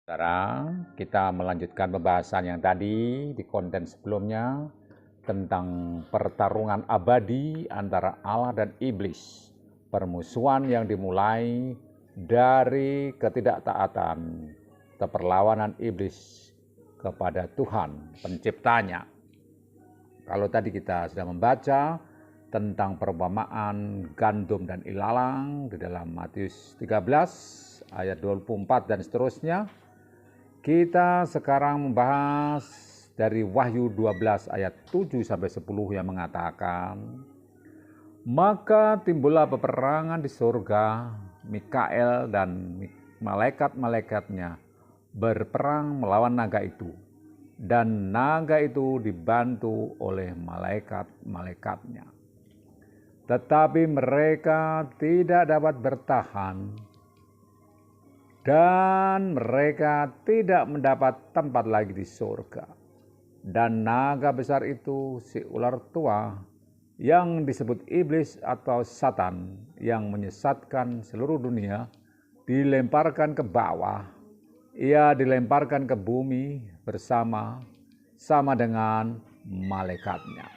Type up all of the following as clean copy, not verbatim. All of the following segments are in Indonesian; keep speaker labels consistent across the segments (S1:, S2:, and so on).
S1: Saudara, kita melanjutkan pembahasan yang tadi di konten sebelumnya tentang pertarungan abadi antara Allah dan iblis. Permusuhan yang dimulai dari ketidaktaatan atau perlawanan iblis kepada Tuhan penciptanya. Kalau tadi kita sudah membaca tentang perumpamaan gandum dan ilalang di dalam Matius 13 ayat 24 dan seterusnya, kita sekarang membahas dari Wahyu 12 ayat 7 sampai 10 yang mengatakan, maka timbullah peperangan di surga, Mikael dan malaikat-malaikatnya berperang melawan naga itu, dan naga itu dibantu oleh malaikat-malaikatnya. Tetapi mereka tidak dapat bertahan, dan mereka tidak mendapat tempat lagi di surga. Dan naga besar itu, si ular tua, yang disebut iblis atau Satan, yang menyesatkan seluruh dunia, dilemparkan ke bawah. Ia dilemparkan ke bumi sama dengan malaikatnya.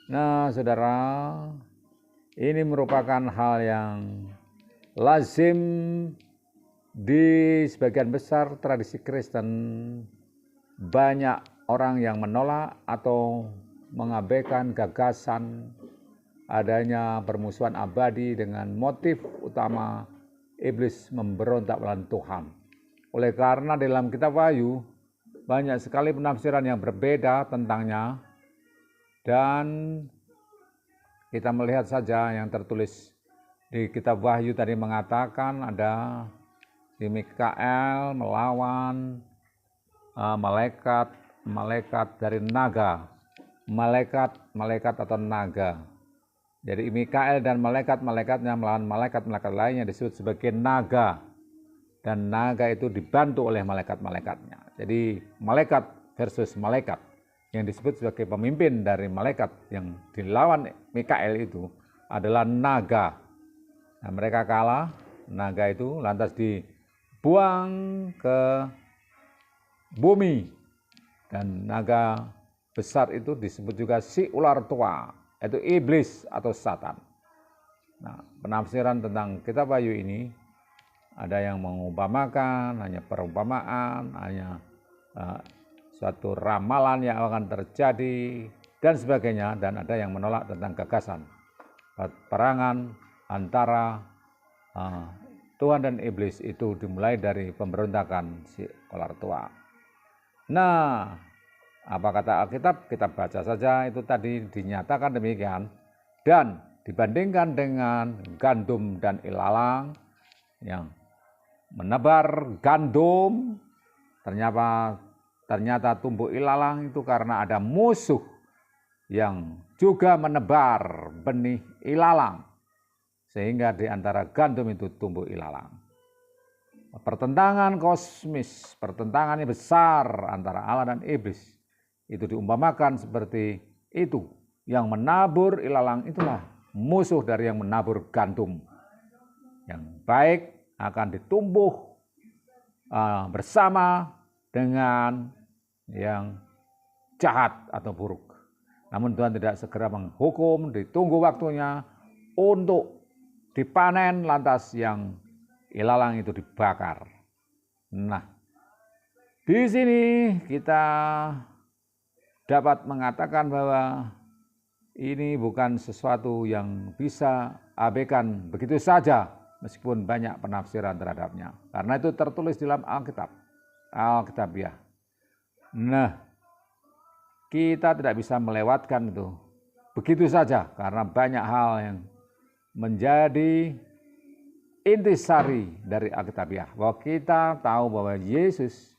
S1: Nah, saudara, ini merupakan hal yang lazim di sebagian besar tradisi Kristen. Banyak orang yang menolak atau mengabaikan gagasan adanya permusuhan abadi dengan motif utama iblis memberontak melawan Tuhan. Oleh karena dalam kitab Wahyu banyak sekali penafsiran yang berbeda tentangnya, dan kita melihat saja yang tertulis di kitab Wahyu tadi mengatakan ada di Mikael melawan malaikat dari naga, malaikat atau naga. Jadi Mikael dan malaikat-malaikatnya melawan malaikat-malaikat lainnya disebut sebagai naga, dan naga itu dibantu oleh malaikat-malaikatnya. Jadi malaikat versus malaikat, yang disebut sebagai pemimpin dari malaikat yang dilawan Mikael itu adalah naga. Nah, mereka kalah, naga itu lantas dibuang ke bumi, dan naga besar itu disebut juga si ular tua, yaitu iblis atau Satan. Nah, penafsiran tentang kitab Wahyu ini ada yang mengumpamakan hanya perumpamaan, hanya suatu ramalan yang akan terjadi dan sebagainya, dan ada yang menolak tentang gagasan peperangan antara Tuhan dan iblis itu dimulai dari pemberontakan si ular tua. Nah, apa kata Alkitab? Kita baca saja, itu tadi dinyatakan demikian. Dan dibandingkan dengan gandum dan ilalang yang menebar gandum, ternyata tumbuh ilalang itu karena ada musuh yang juga menebar benih ilalang, sehingga di antara gandum itu tumbuh ilalang. Pertentangan kosmis, pertentangan yang besar antara Allah dan iblis, itu diumpamakan seperti itu. Yang menabur ilalang itulah musuh dari yang menabur gandum. Yang baik akan ditumbuh bersama dengan yang jahat atau buruk. Namun Tuhan tidak segera menghukum, ditunggu waktunya untuk dipanen, lantas yang ilalang itu dibakar. Nah, di sini kita dapat mengatakan bahwa ini bukan sesuatu yang bisa abaikan begitu saja, meskipun banyak penafsiran terhadapnya. Karena itu tertulis dalam Alkitabiah. Nah, kita tidak bisa melewatkan itu begitu saja, karena banyak hal yang menjadi intisari dari Alkitabiah, bahwa kita tahu bahwa Yesus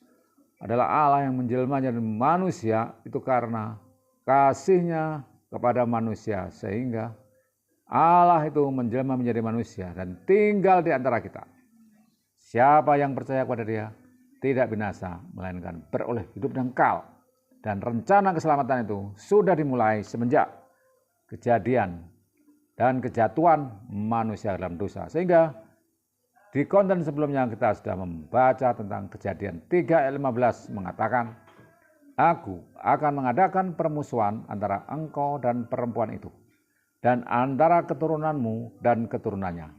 S1: adalah Allah yang menjelma menjadi manusia itu karena kasih-Nya kepada manusia, sehingga Allah itu menjelma menjadi manusia dan tinggal di antara kita. Siapa yang percaya kepada Dia tidak binasa, melainkan beroleh hidup yang kekal. Dan rencana keselamatan itu sudah dimulai semenjak kejadian dan kejatuhan manusia dalam dosa, sehingga Di konten sebelumnya kita sudah membaca tentang Kejadian 3 ayat 15 mengatakan, Aku akan mengadakan permusuhan antara engkau dan perempuan itu, dan antara keturunanmu dan keturunannya.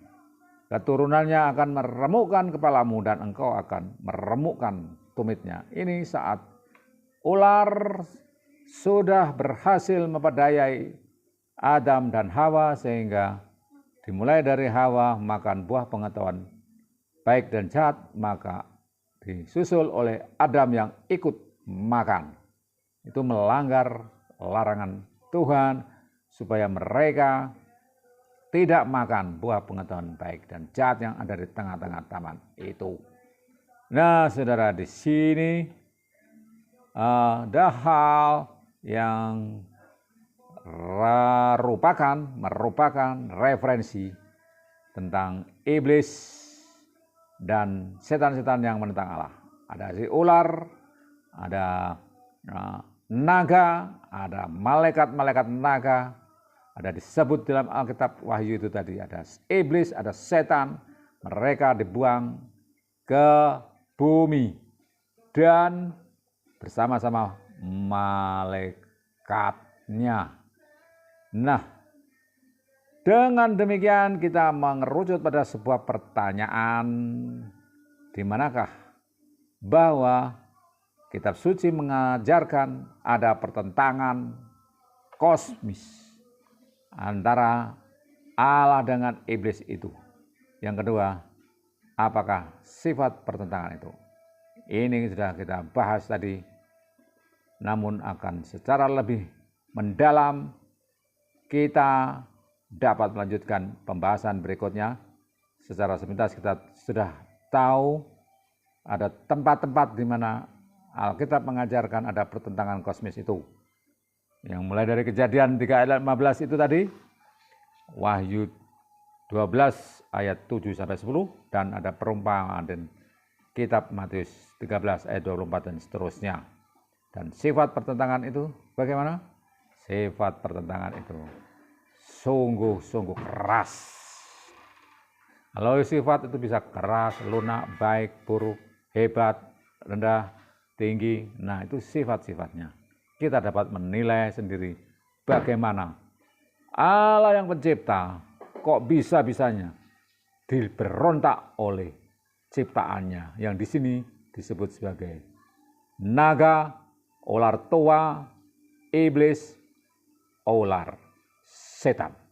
S1: Keturunannya akan meremukkan kepalamu dan engkau akan meremukkan tumitnya. Ini saat ular sudah berhasil memperdayai Adam dan Hawa, sehingga dimulai dari Hawa makan buah pengetahuan baik dan jahat, maka disusul oleh Adam yang ikut makan. Itu melanggar larangan Tuhan supaya mereka tidak makan buah pengetahuan baik dan jahat yang ada di tengah-tengah taman itu. Nah, saudara, di sini ada hal yang merupakan referensi tentang iblis dan setan-setan yang menentang Allah. Ada si ular, ada naga, ada malaikat-malaikat naga, ada disebut dalam Alkitab Wahyu itu tadi, ada iblis, ada setan, mereka dibuang ke bumi dan bersama-sama malaikatnya. Nah, dengan demikian kita mengerucut pada sebuah pertanyaan, di manakah bahwa kitab suci mengajarkan ada pertentangan kosmis antara Allah dengan iblis itu. Yang kedua, apakah sifat pertentangan itu? Ini sudah kita bahas tadi, namun akan secara lebih mendalam kita dapat melanjutkan pembahasan berikutnya. Secara sepintas kita sudah tahu ada tempat-tempat di mana Alkitab mengajarkan ada pertentangan kosmis itu. Yang mulai dari Kejadian 3 ayat 15 itu tadi, Wahyu 12 ayat 7 sampai 10, dan ada perumpamaan dan kitab Matius 13 ayat 24 dan seterusnya. Dan sifat pertentangan itu bagaimana? Sifat pertentangan itu sungguh-sungguh keras. Kalau sifat itu bisa keras, lunak, baik, buruk, hebat, rendah, tinggi. Nah, itu sifat-sifatnya. Kita dapat menilai sendiri bagaimana Allah yang pencipta kok bisa-bisanya diberontak oleh ciptaannya yang di sini disebut sebagai naga, ular tua, iblis, ular, setan.